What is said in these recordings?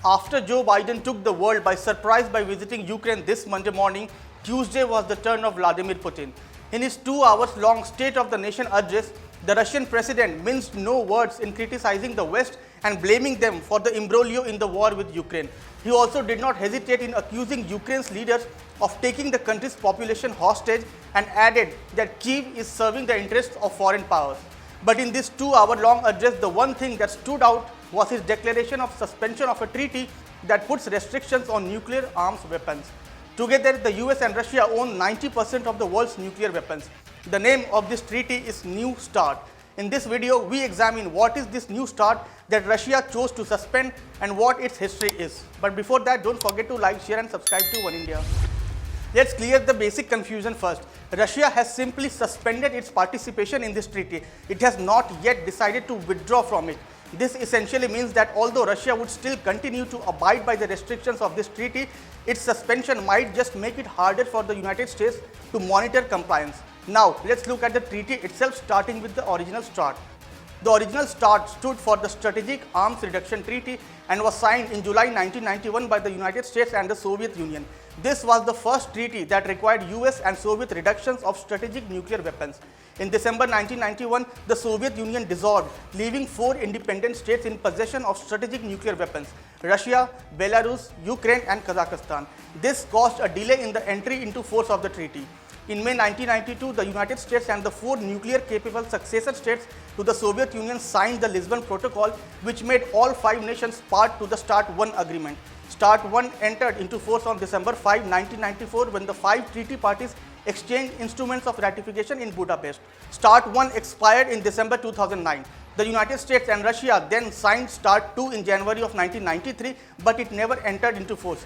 After Joe Biden took the world by surprise by visiting Ukraine this Monday morning, Tuesday was the turn of Vladimir Putin. In his 2 hours long State of the Nation address, the Russian president minced no words in criticizing the West and blaming them for the imbroglio in the war with Ukraine. He also did not hesitate in accusing Ukraine's leaders of taking the country's population hostage and added that Kyiv is serving the interests of foreign powers. But in this 2-hour-long address, the one thing that stood out was his declaration of suspension of a treaty that puts restrictions on nuclear arms weapons. Together, the US and Russia own 90% of the world's nuclear weapons. The name of this treaty is New START. In this video, we examine what is this New START that Russia chose to suspend and what its history is. But before that, don't forget to like, share and subscribe to Oneindia. Let's clear the basic confusion first. Russia has simply suspended its participation in this treaty. It has not yet decided to withdraw from it. This essentially means that although Russia would still continue to abide by the restrictions of this treaty, its suspension might just make it harder for the United States to monitor compliance. Now, let's look at the treaty itself, starting with the original START. The original START stood for the Strategic Arms Reduction Treaty and was signed in July 1991 by the United States and the Soviet Union. This was the first treaty that required US and Soviet reductions of strategic nuclear weapons. In December 1991, the Soviet Union dissolved, leaving 4 independent states in possession of strategic nuclear weapons: Russia, Belarus, Ukraine and Kazakhstan. This caused a delay in the entry into force of the treaty. In May 1992, the United States and the 4 nuclear-capable successor states to the Soviet Union signed the Lisbon Protocol, which made all 5 nations part to the START 1 agreement. START 1 entered into force on December 5, 1994, when the 5 treaty parties exchanged instruments of ratification in Budapest. START 1 expired in December 2009. The United States and Russia then signed START 2 in January of 1993, but it never entered into force.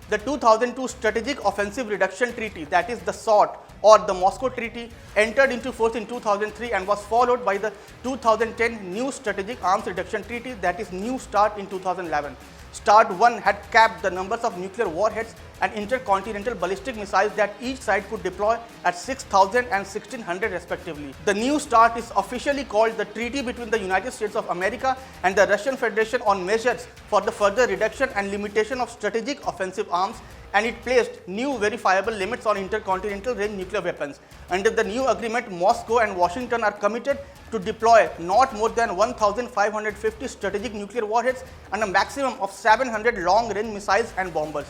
The 2002 Strategic Offensive Reduction Treaty, that is the SORT or the Moscow Treaty, entered into force in 2003 and was followed by the 2010 New Strategic Arms Reduction Treaty, that is New START, in 2011. START 1 had capped the numbers of nuclear warheads and intercontinental ballistic missiles that each side could deploy at 6,000 and 1,600 respectively. The New START is officially called the Treaty between the United States of America and the Russian Federation on measures for the further reduction and limitation of strategic offensive arms, and it placed new verifiable limits on intercontinental range nuclear weapons. Under the new agreement, Moscow and Washington are committed to deploy not more than 1,550 strategic nuclear warheads and a maximum of 700 long-range missiles and bombers.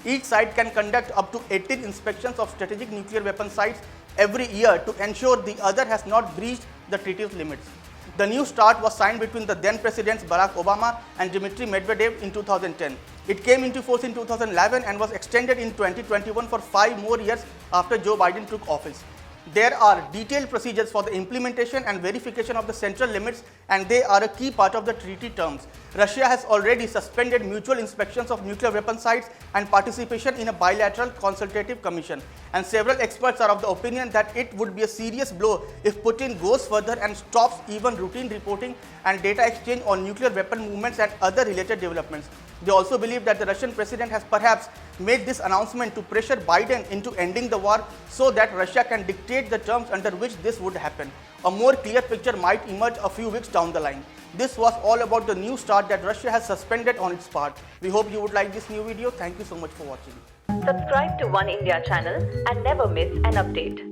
Each side can conduct up to 18 inspections of strategic nuclear weapon sites every year to ensure the other has not breached the treaty's limits. The New START was signed between the then Presidents Barack Obama and Dmitry Medvedev in 2010. It came into force in 2011 and was extended in 2021 for 5 more years after Joe Biden took office. There are detailed procedures for the implementation and verification of the central limits, and they are a key part of the treaty terms. Russia has already suspended mutual inspections of nuclear weapon sites and participation in a bilateral consultative commission. And several experts are of the opinion that it would be a serious blow if Putin goes further and stops even routine reporting and data exchange on nuclear weapon movements and other related developments. They also believe that the Russian president has perhaps made this announcement to pressure Biden into ending the war so that Russia can dictate the terms under which this would happen. A more clear picture might emerge a few weeks down the line. This was all about the New START that Russia has suspended on its part. We hope you would like this new video. Thank you so much for watching. Subscribe to Oneindia channel and never miss an update.